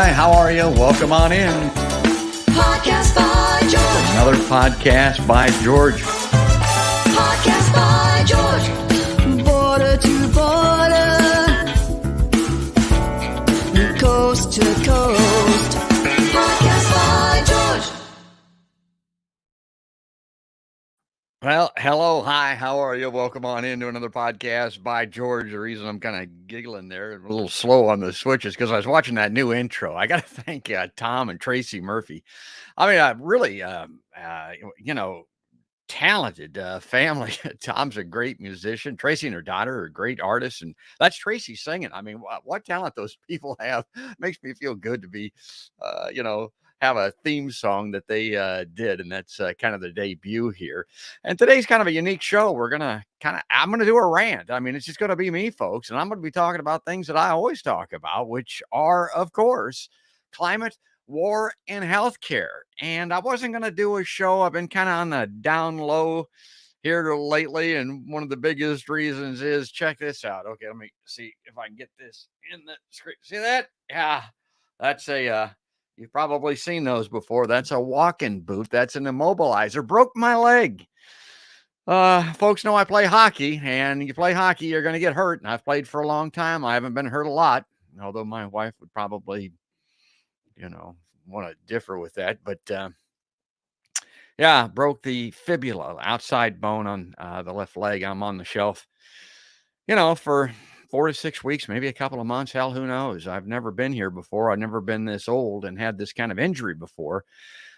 hi, how are you? Welcome on in. Podcast by George. Another podcast by George. Podcast by George. Border to border. Coast to coast. Podcast by George. Well, hello, hi, how are you? Welcome on into another podcast by George. The reason I'm kind of giggling there, a little slow on the switches, because I was watching that new intro. I got to thank Tom and Tracy Murphy. I mean, really, talented family. Tom's a great musician. Tracy and her daughter are great artists, and that's Tracy singing. I mean, what talent those people have. Makes me feel good to be, have a theme song that they did, and that's kind of the debut here. And today's kind of a unique show. I'm going to do a rant. I mean, it's just going to be me, folks, and I'm going to be talking about things that I always talk about, which are, of course, climate, war, and healthcare. And I wasn't going to do a show. I've been kind of on the down low here lately, and one of the biggest reasons is, check this out. Okay, let me see if I can get this in the screen. See that? Yeah, that's you've probably seen those before. That's a walk-in boot. That's an immobilizer. Broke my leg. Folks know I play hockey, and you play hockey, you're going to get hurt. And I've played for a long time. I haven't been hurt a lot, although my wife would probably, want to differ with that. But broke the fibula, outside bone on the left leg. I'm on the shelf, for 4 to 6 weeks, maybe a couple of months. Hell, who knows? I've never been here before. I've never been this old and had this kind of injury before.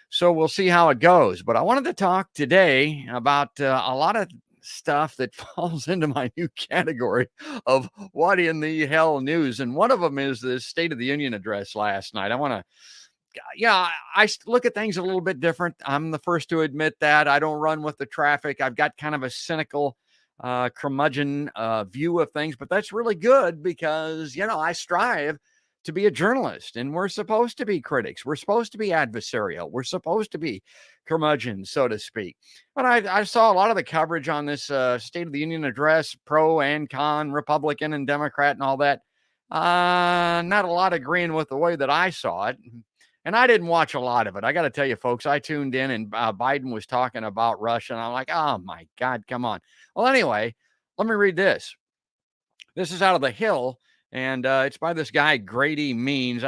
So we'll see how it goes. But I wanted to talk today about a lot of stuff that falls into my new category of what in the hell news. And one of them is the State of the Union address last night. I look at things a little bit different. I'm the first to admit that. I don't run with the traffic. I've got kind of a cynical curmudgeon view of things, but that's really good because, I strive to be a journalist, and we're supposed to be critics. We're supposed to be adversarial. We're supposed to be curmudgeon, so to speak. But I saw a lot of the coverage on this State of the Union address, pro and con, Republican and Democrat and all that. Not a lot agreeing with the way that I saw it. And I didn't watch a lot of it. I got to tell you, folks, I tuned in and Biden was talking about Russia. And I'm like, oh, my God, come on. Well, anyway, let me read this. This is out of The Hill, and it's by this guy, Grady Means.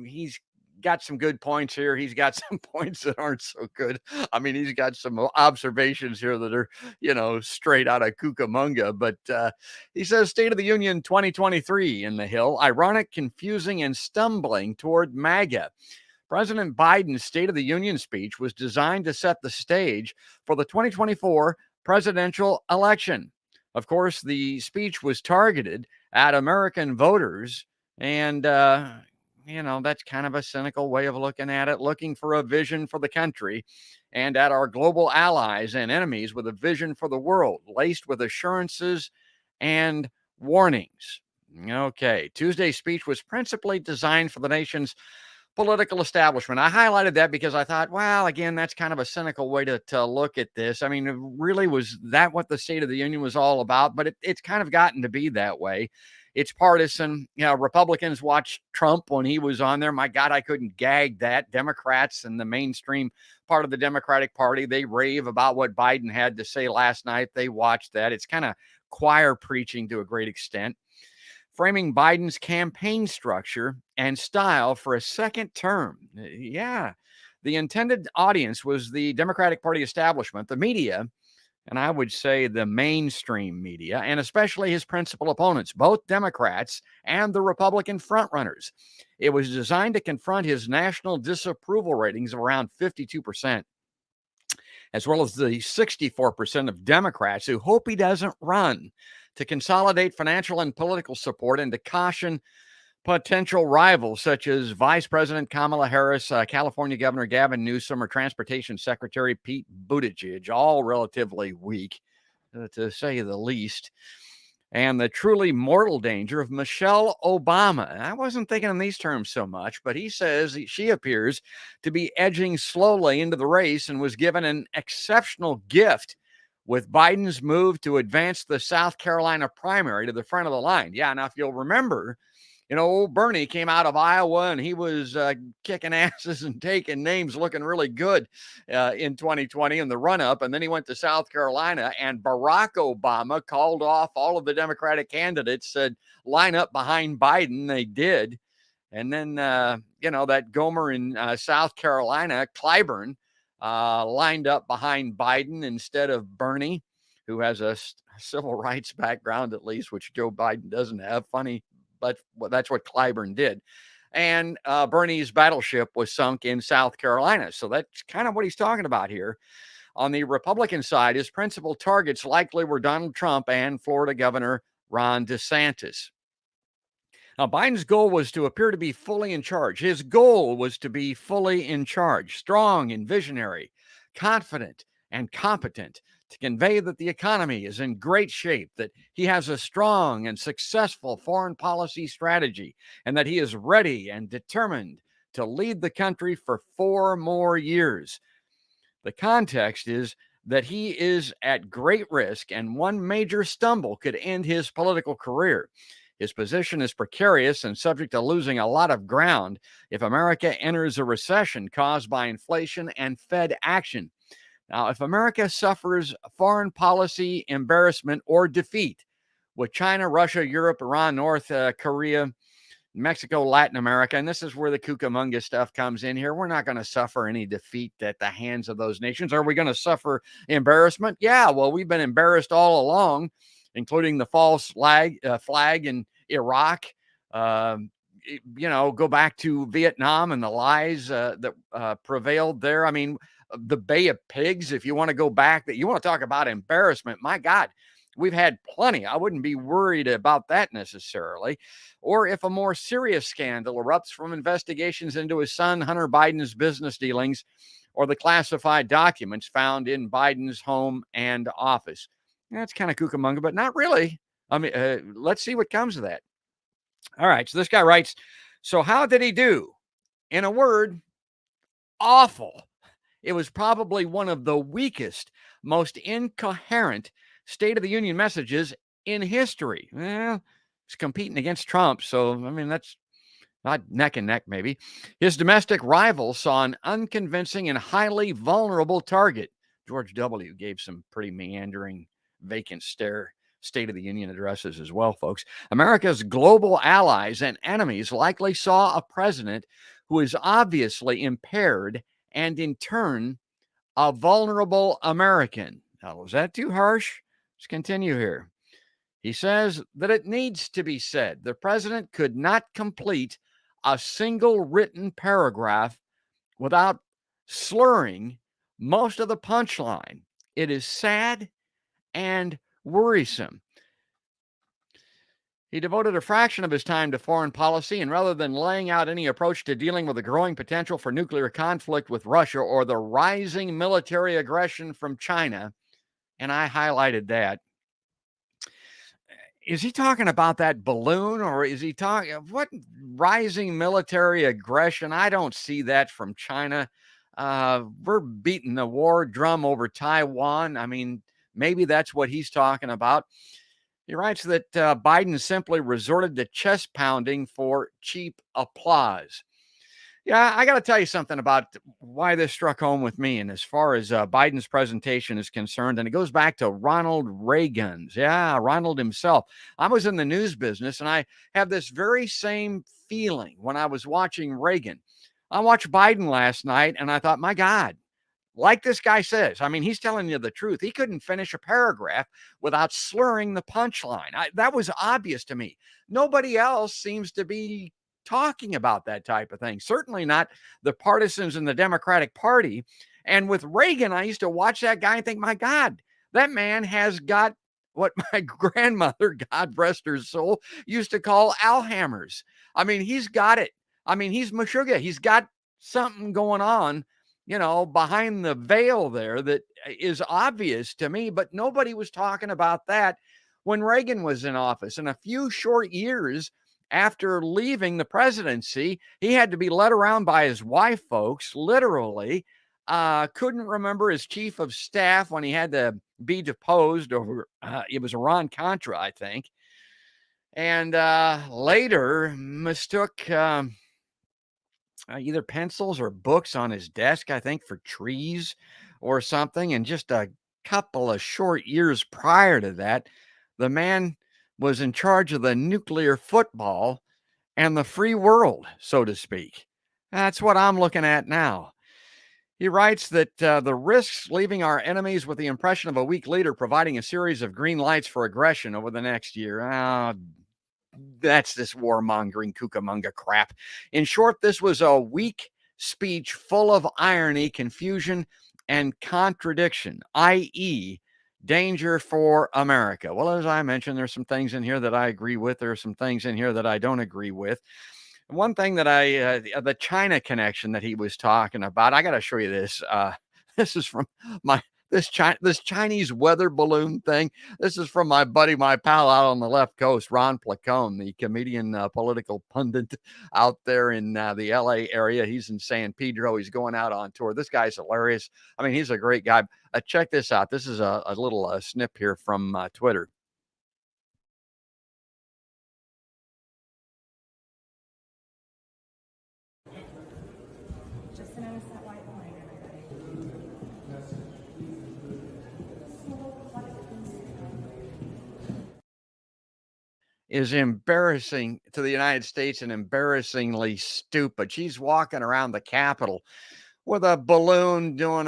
He's got some good points here. He's got some points that aren't so good. I mean, he's got some observations here that are, straight out of Kookamunga. But he says, State of the Union 2023 in The Hill, ironic, confusing, and stumbling toward MAGA. President Biden's State of the Union speech was designed to set the stage for the 2024 presidential election. Of course, the speech was targeted at American voters, and, that's kind of a cynical way of looking at it, looking for a vision for the country and at our global allies and enemies with a vision for the world, laced with assurances and warnings. Okay, Tuesday's speech was principally designed for the nation's political establishment. I highlighted that because I thought, well, again, that's kind of a cynical way to look at this. I mean, really, was that what the State of the Union was all about? But it's kind of gotten to be that way. It's partisan. Republicans watched Trump when he was on there. My God, I couldn't gag that. Democrats and the mainstream part of the Democratic Party, they rave about what Biden had to say last night. They watched that. It's kind of choir preaching to a great extent, framing Biden's campaign structure and style for a second term. Yeah, the intended audience was the Democratic Party establishment, the media, and I would say the mainstream media, and especially his principal opponents, both Democrats and the Republican frontrunners. It was designed to confront his national disapproval ratings of around 52%, as well as the 64% of Democrats who hope he doesn't run, to consolidate financial and political support and to caution potential rivals such as Vice President Kamala Harris, California Governor Gavin Newsom, or Transportation Secretary Pete Buttigieg, all relatively weak, to say the least, and the truly mortal danger of Michelle Obama. I wasn't thinking in these terms so much, but he says she appears to be edging slowly into the race and was given an exceptional gift with Biden's move to advance the South Carolina primary to the front of the line. Yeah, now if you'll remember, Old Bernie came out of Iowa and he was kicking asses and taking names, looking really good in 2020 in the run up. And then he went to South Carolina, and Barack Obama called off all of the Democratic candidates, said line up behind Biden. They did. And then, that Gomer in South Carolina, Clyburn, lined up behind Biden instead of Bernie, who has a civil rights background, at least, which Joe Biden doesn't have. Funny, but that's what Clyburn did. And Bernie's battleship was sunk in South Carolina. So that's kind of what he's talking about here. On the Republican side, his principal targets likely were Donald Trump and Florida Governor Ron DeSantis. Now, Biden's goal was to appear to be fully in charge. His goal was to be fully in charge, strong and visionary, confident and competent, to convey that the economy is in great shape, that he has a strong and successful foreign policy strategy, and that he is ready and determined to lead the country for 4 more years. The context is that he is at great risk, and one major stumble could end his political career. His position is precarious and subject to losing a lot of ground if America enters a recession caused by inflation and Fed action. Now, if America suffers foreign policy embarrassment or defeat with China, Russia, Europe, Iran, North Korea, Mexico, Latin America, and this is where the Kookamunga stuff comes in here, we're not going to suffer any defeat at the hands of those nations. Are we going to suffer embarrassment? Yeah, well, we've been embarrassed all along, including the false flag in Iraq. Go back to Vietnam and the lies that prevailed there. I mean, the Bay of Pigs, if you want to go back, that you want to talk about embarrassment, my God, we've had plenty. I wouldn't be worried about that necessarily. Or if a more serious scandal erupts from investigations into his son Hunter Biden's business dealings or the classified documents found in Biden's home and office. That's kind of Kookamunga, but not really. I mean, let's see what comes of that. All right. So this guy writes, so how did he do? In a word, awful. It was probably one of the weakest, most incoherent State of the Union messages in history. Well, he's competing against Trump. So, I mean, that's not neck and neck, maybe. His domestic rival saw an unconvincing and highly vulnerable target. George W. gave some pretty meandering, vacant stare State of the Union addresses as well, folks. America's global allies and enemies likely saw a president who is obviously impaired and, in turn, a vulnerable American. Now, was that too harsh? Let's continue here. He says that it needs to be said the president could not complete a single written paragraph without slurring most of the punchline. It is sad and worrisome. He devoted a fraction of his time to foreign policy, and rather than laying out any approach to dealing with the growing potential for nuclear conflict with Russia or the rising military aggression from China, and I highlighted that, is he talking about that balloon, or is he talking what rising military aggression? I don't see that from China. We're beating the war drum over Taiwan. I mean, maybe that's what he's talking about. He writes that Biden simply resorted to chest pounding for cheap applause. Yeah, I got to tell you something about why this struck home with me. And as far as Biden's presentation is concerned, and it goes back to Ronald Reagan's. Yeah, Ronald himself. I was in the news business, and I have this very same feeling when I was watching Reagan. I watched Biden last night, and I thought, my God, like this guy says, I mean, he's telling you the truth. He couldn't finish a paragraph without slurring the punchline. That was obvious to me. Nobody else seems to be talking about that type of thing. Certainly not the partisans in the Democratic Party. And with Reagan, I used to watch that guy and think, my God, that man has got what my grandmother, God rest her soul, used to call Alzheimer's. I mean, he's got it. I mean, he's Meshuggah. He's got something going on, behind the veil there that is obvious to me, but nobody was talking about that when Reagan was in office. In a few short years after leaving the presidency, he had to be led around by his wife, folks, literally. Couldn't remember his chief of staff when he had to be deposed over, it was Iran-Contra, I think. and later mistook either pencils or books on his desk, I think, for trees or something. And just a couple of short years prior to that, the man was in charge of the nuclear football and the free world, so to speak. That's what I'm looking at now. He writes that the risks leaving our enemies with the impression of a weak leader providing a series of green lights for aggression over the next year. That's this warmongering Kookamunga crap. In short, this was a weak speech full of irony, confusion, and contradiction, i.e., danger for America. Well, as I mentioned, there's some things in here that I agree with. There are some things in here that I don't agree with. One thing that the China connection that he was talking about, I got to show you this. This is from this Chinese weather balloon thing. This is from my buddy, my pal out on the left coast, Ron Placone, the comedian, political pundit out there in the LA area. He's in San Pedro. He's going out on tour. This guy's hilarious. I mean, he's a great guy. Check this out. This is a little snip here from Twitter. Is embarrassing to the United States and embarrassingly stupid. She's walking around the Capitol with a balloon doing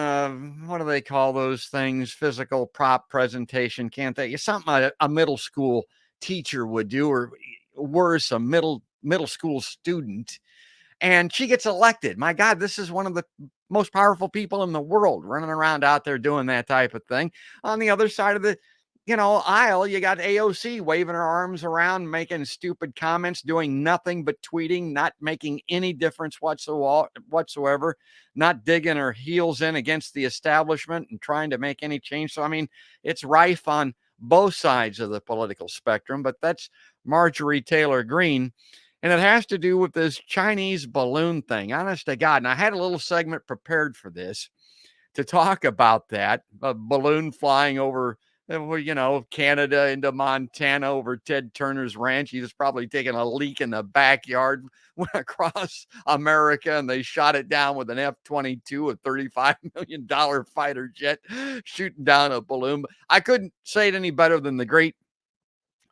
what do they call those things? Physical prop presentation, can't they? Something a middle school teacher would do, or worse, a middle school student. And she gets elected. My God, this is one of the most powerful people in the world running around out there doing that type of thing. On the other side of the aisle, you got AOC waving her arms around, making stupid comments, doing nothing but tweeting, not making any difference whatsoever, not digging her heels in against the establishment and trying to make any change. So, I mean, it's rife on both sides of the political spectrum, but that's Marjorie Taylor Greene. And it has to do with this Chinese balloon thing, honest to God. And I had a little segment prepared for this to talk about that, a balloon flying over Canada into Montana over Ted Turner's ranch. He was probably taking a leak in the backyard, went across America, and they shot it down with an F-22, a $35 million fighter jet, shooting down a balloon. I couldn't say it any better than the great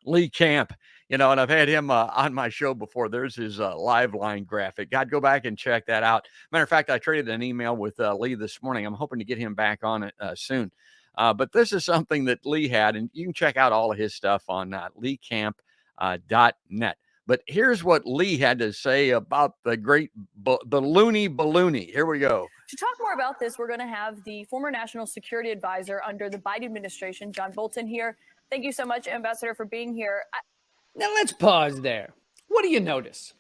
Lee Camp, and I've had him on my show before. There's his live line graphic. God, go back and check that out. Matter of fact, I traded an email with Lee this morning. I'm hoping to get him back on it soon. But this is something that Lee had, and you can check out all of his stuff on leecamp.net. But here's what Lee had to say about the great, the Looney Ballooney. Here we go. To talk more about this, we're going to have the former national security advisor under the Biden administration, John Bolton, here. Thank you so much, Ambassador, for being here. Now let's pause there. What do you notice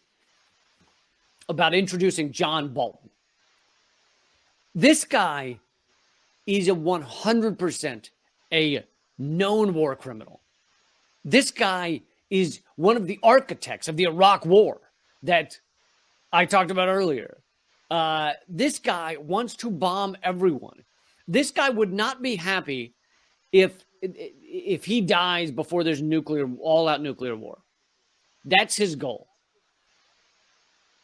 about introducing John Bolton? This guy is a 100% a known war criminal. This guy is one of the architects of the Iraq War that I talked about earlier. This guy wants to bomb everyone. This guy would not be happy if he dies before there's all-out nuclear war. That's his goal.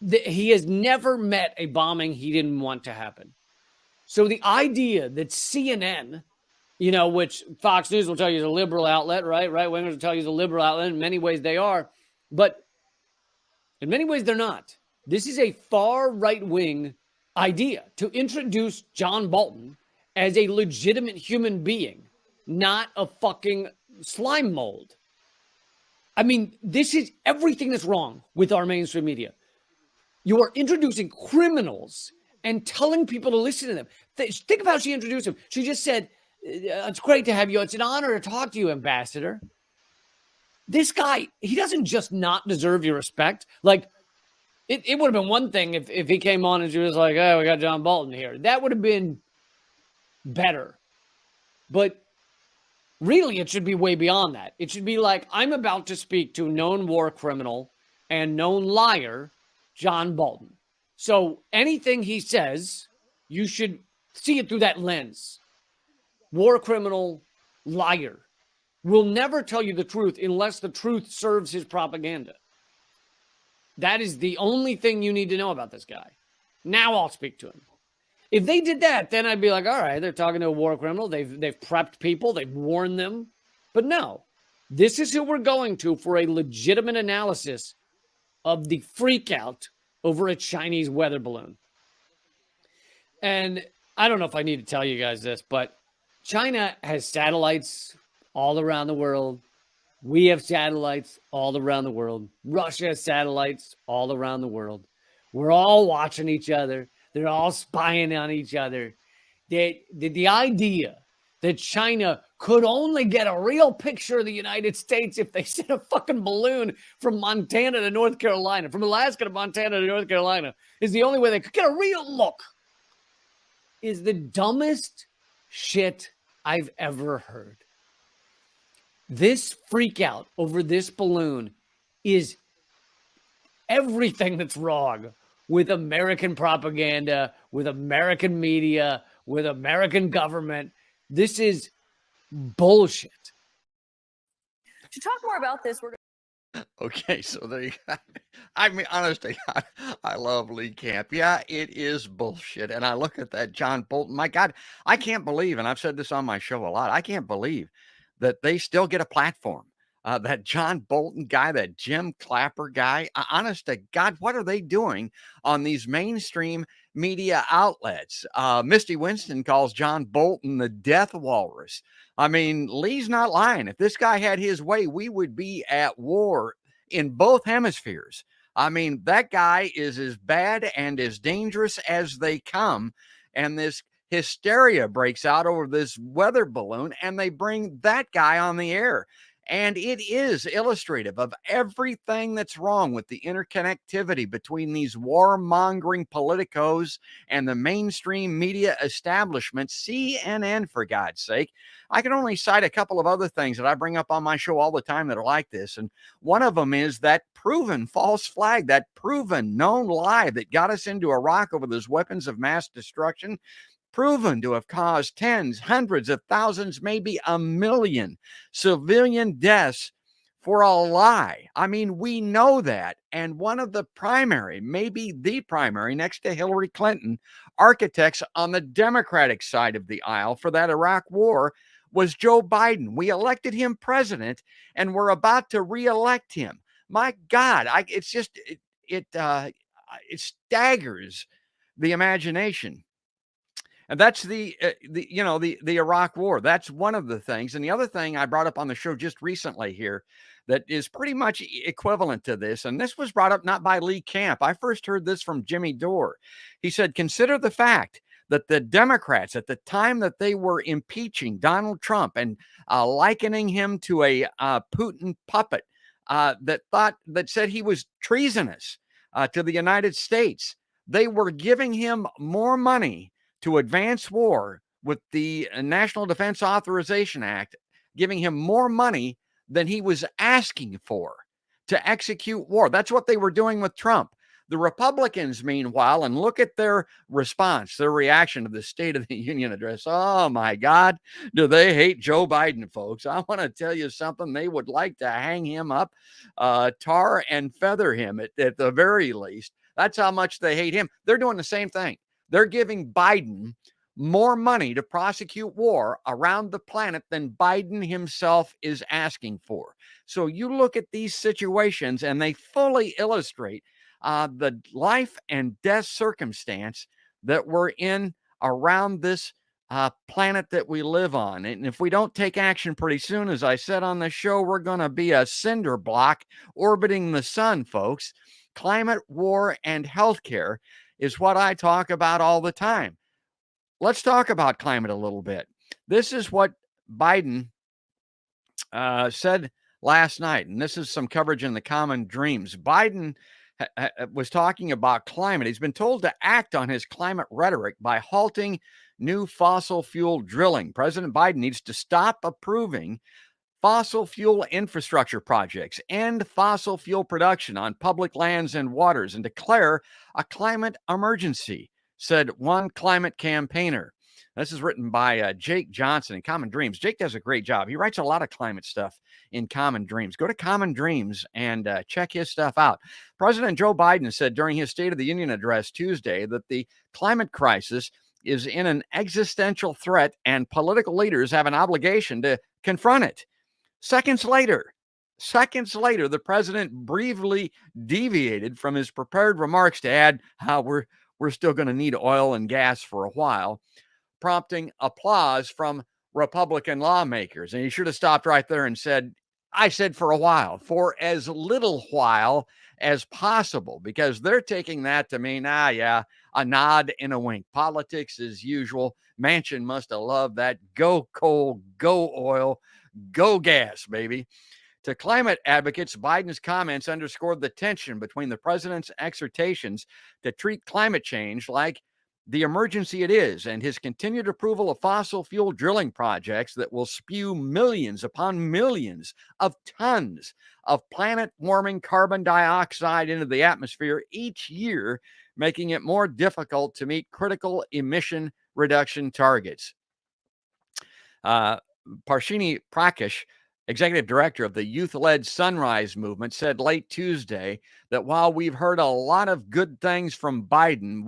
He has never met a bombing he didn't want to happen. So the idea that CNN, which Fox News will tell you is a liberal outlet, right? Right-wingers will tell you is a liberal outlet. In many ways they are. But in many ways they're not. This is a far right-wing idea to introduce John Bolton as a legitimate human being, not a fucking slime mold. I mean, this is everything that's wrong with our mainstream media. You are introducing criminals and telling people to listen to them. Think of how she introduced him. She just said, it's great to have you. It's an honor to talk to you, Ambassador. This guy, he doesn't just not deserve your respect. Like, it would have been one thing if he came on and she was like, oh, we got John Bolton here. That would have been better. But really, it should be way beyond that. It should be like, I'm about to speak to known war criminal and known liar, John Bolton. So anything he says, you should see it through that lens. War criminal, liar. will never tell you the truth unless the truth serves his propaganda. That is the only thing you need to know about this guy. Now I'll speak to him. If they did that, then I'd be like, all right, they're talking to a war criminal. They've prepped people. They've warned them. But no, this is who we're going to for a legitimate analysis of the freak out over a Chinese weather balloon. And I don't know if I need to tell you guys this, but China has satellites all around the world. We have satellites all around the world. Russia has satellites all around the world. We're all watching each other. They're all spying on each other. The idea that China could only get a real picture of the United States if they sent a fucking balloon from Montana to North Carolina, from Alaska to Montana to North Carolina, is the only way they could get a real look, is the dumbest shit I've ever heard. This freak out over this balloon is everything that's wrong with American propaganda, with American media, with American government. This is bullshit. To talk more about this, we're Okay, so there you go. I mean, honestly, I love Lee Camp. Yeah, it is bullshit. And I look at that John Bolton. My God, I can't believe, and I've said this on my show a lot, I can't believe that they still get a platform. That John Bolton guy, that Jim Clapper guy, honest to God, what are they doing on these mainstream media outlets? Misty Winston calls John Bolton the death walrus. I mean, Lee's not lying. If this guy had his way, we would be at war in both hemispheres. I mean, that guy is as bad and as dangerous as they come. And this hysteria breaks out over this weather balloon, and they bring that guy on the air. And it is illustrative of everything that's wrong with the interconnectivity between these warmongering politicos and the mainstream media establishment, CNN, for God's sake. I can only cite a couple of other things that I bring up on my show all the time that are like this. And one of them is that proven false flag, that proven known lie that got us into Iraq over those weapons of mass destruction, proven to have caused tens, hundreds of thousands, maybe a million civilian deaths for a lie. I mean, we know that. And one of the primary, maybe the primary, next to Hillary Clinton, architects on the Democratic side of the aisle for that Iraq war was Joe Biden. We elected him president, and we're about to reelect him. My God, it staggers the imagination. And that's the Iraq war. That's one of the things. And the other thing I brought up on the show just recently here that is pretty much equivalent to this, and this was brought up not by Lee Camp. I first heard this from Jimmy Dore. He said, consider the fact that the Democrats, at the time that they were impeaching Donald Trump and likening him to a Putin puppet, that said he was treasonous to the United States, they were giving him more money to advance war with the National Defense Authorization Act, giving him more money than he was asking for to execute war. That's what they were doing with Trump. The Republicans, meanwhile, and look at their response, their reaction to the State of the Union address. Oh, my God, do they hate Joe Biden, folks? I want to tell you something. They would like to hang him up, tar and feather him at the very least. That's how much they hate him. They're doing the same thing. They're giving Biden more money to prosecute war around the planet than Biden himself is asking for. So you look at these situations and they fully illustrate the life and death circumstance that we're in around this planet that we live on. And if we don't take action pretty soon, as I said on the show, we're going to be a cinder block orbiting the sun, folks. Climate, war, and healthcare is what I talk about all the time. Let's talk about climate a little bit. This is what Biden said last night, and this is some coverage in the Common Dreams. Biden was talking about climate. He's been told to act on his climate rhetoric by halting new fossil fuel drilling. President Biden needs to stop approving fossil fuel infrastructure projects, end fossil fuel production on public lands and waters, and declare a climate emergency, said one climate campaigner. This is written by Jake Johnson in Common Dreams. Jake does a great job. He writes a lot of climate stuff in Common Dreams. Go to Common Dreams and check his stuff out. President Joe Biden said during his State of the Union address Tuesday that the climate crisis is in an existential threat and political leaders have an obligation to confront it. Seconds later, the president briefly deviated from his prepared remarks to add how we're still going to need oil and gas for a while, prompting applause from Republican lawmakers. And he should have stopped right there and said, I said for a while, for as little while as possible, because they're taking that to mean, yeah, a nod and a wink. Politics as usual. Manchin must have loved that. Go coal, go oil, go gas, baby. To climate advocates, Biden's comments underscored the tension between the president's exhortations to treat climate change like the emergency it is and his continued approval of fossil fuel drilling projects that will spew millions upon millions of tons of planet-warming carbon dioxide into the atmosphere each year, making it more difficult to meet critical emission reduction targets. Parshini Prakash, executive director of the youth-led Sunrise Movement, said late Tuesday that while we've heard a lot of good things from Biden,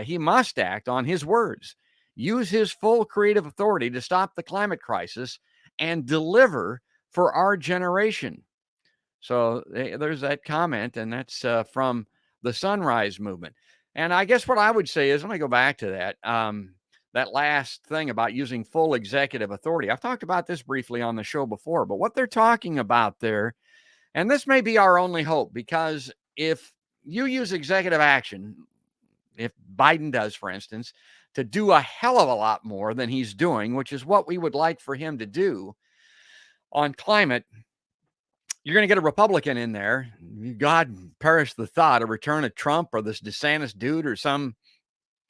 he must act on his words, use his full creative authority to stop the climate crisis and deliver for our generation. So there's that comment, and that's from the Sunrise Movement. And I guess what I would say is, let me go back to that. That last thing about using full executive authority. I've talked about this briefly on the show before, but what they're talking about there, and this may be our only hope, because if you use executive action, if Biden does, for instance, to do a hell of a lot more than he's doing, which is what we would like for him to do on climate, you're going to get a Republican in there. God perish the thought, a return of Trump or this DeSantis dude or some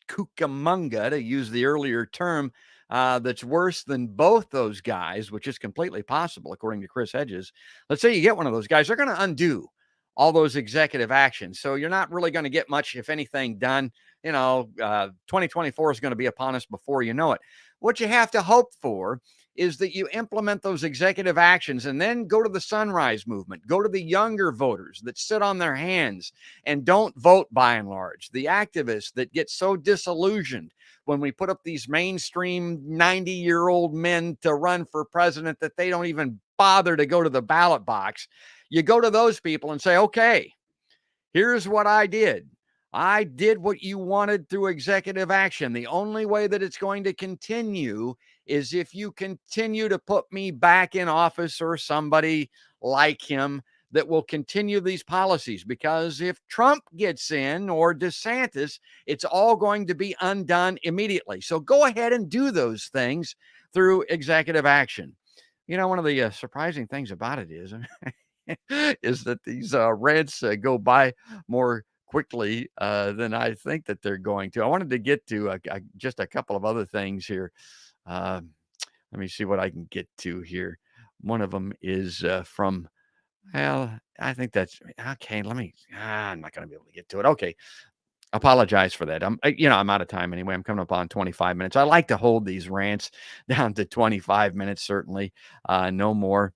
Kookamunga, to use the earlier term, that's worse than both those guys, which is completely possible, according to Chris Hedges. Let's say you get one of those guys, they're going to undo all those executive actions. So you're not really going to get much, if anything, done. 2024 is going to be upon us before you know it. What you have to hope for is that you implement those executive actions and then go to the Sunrise Movement, go to the younger voters that sit on their hands and don't vote by and large, the activists that get so disillusioned when we put up these mainstream 90-year-old men to run for president that they don't even bother to go to the ballot box. You go to those people and say, okay, here's what I did. I did what you wanted through executive action. The only way that it's going to continue is if you continue to put me back in office or somebody like him that will continue these policies. Because if Trump gets in or DeSantis, it's all going to be undone immediately. So go ahead and do those things through executive action. One of the surprising things about it is, is that these rants go by more quickly than I think that they're going to. I wanted to get to just a couple of other things here. Let me see what I can get to here. One of them is from, well, I think that's okay. I'm not going to be able to get to it. Okay. Apologize for that. I'm out of time anyway. I'm coming up on 25 minutes. I like to hold these rants down to 25 minutes, certainly, no more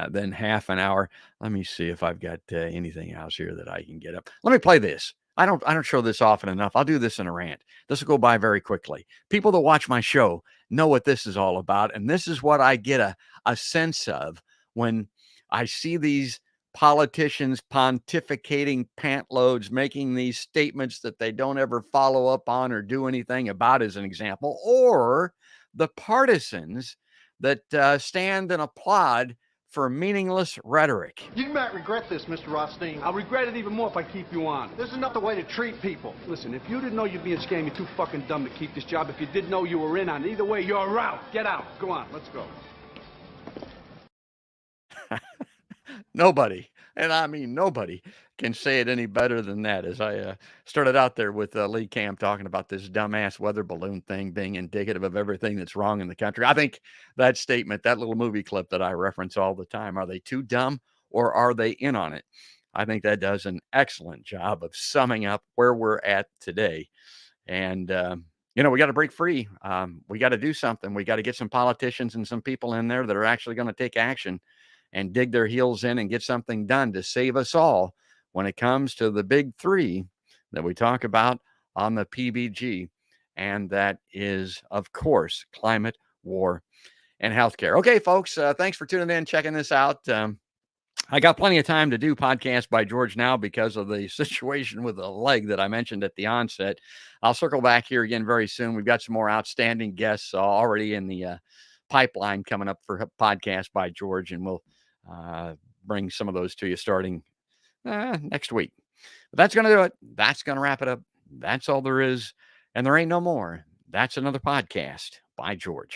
than half an hour. Let me see if I've got anything else here that I can get up. Let me play this. I don't show this often enough. I'll do this in a rant. This will go by very quickly. People that watch my show know what this is all about, and this is what I get a sense of when I see these politicians pontificating pant loads, making these statements that they don't ever follow up on or do anything about, as an example, or the partisans that stand and applaud for meaningless rhetoric. You might regret this, Mr. Rothstein. I'll regret it even more if I keep you on. This is not the way to treat people. Listen, if you didn't know you're being scammed, you're too fucking dumb to keep this job. If you didn't know you were in on it, either way, you're out. Get out. Go on, let's go. Nobody, and I mean nobody, can say it any better than that. As I started out there with Lee Camp talking about this dumbass weather balloon thing being indicative of everything that's wrong in the country. I think that statement, that little movie clip that I reference all the time, are they too dumb or are they in on it? I think that does an excellent job of summing up where we're at today. And, we got to break free. We got to do something. We got to get some politicians and some people in there that are actually going to take action and dig their heels in and get something done to save us all when it comes to the big three that we talk about on the PBG. And that is, of course, climate, war, and healthcare. Okay, folks, thanks for tuning in, checking this out. I got plenty of time to do Podcast by George now because of the situation with the leg that I mentioned at the onset. I'll circle back here again very soon. We've got some more outstanding guests already in the pipeline coming up for Podcast by George, and we'll bring some of those to you starting next week. But that's going to do it. That's going to wrap it up. That's all there is. And there ain't no more. That's another Podcast by George.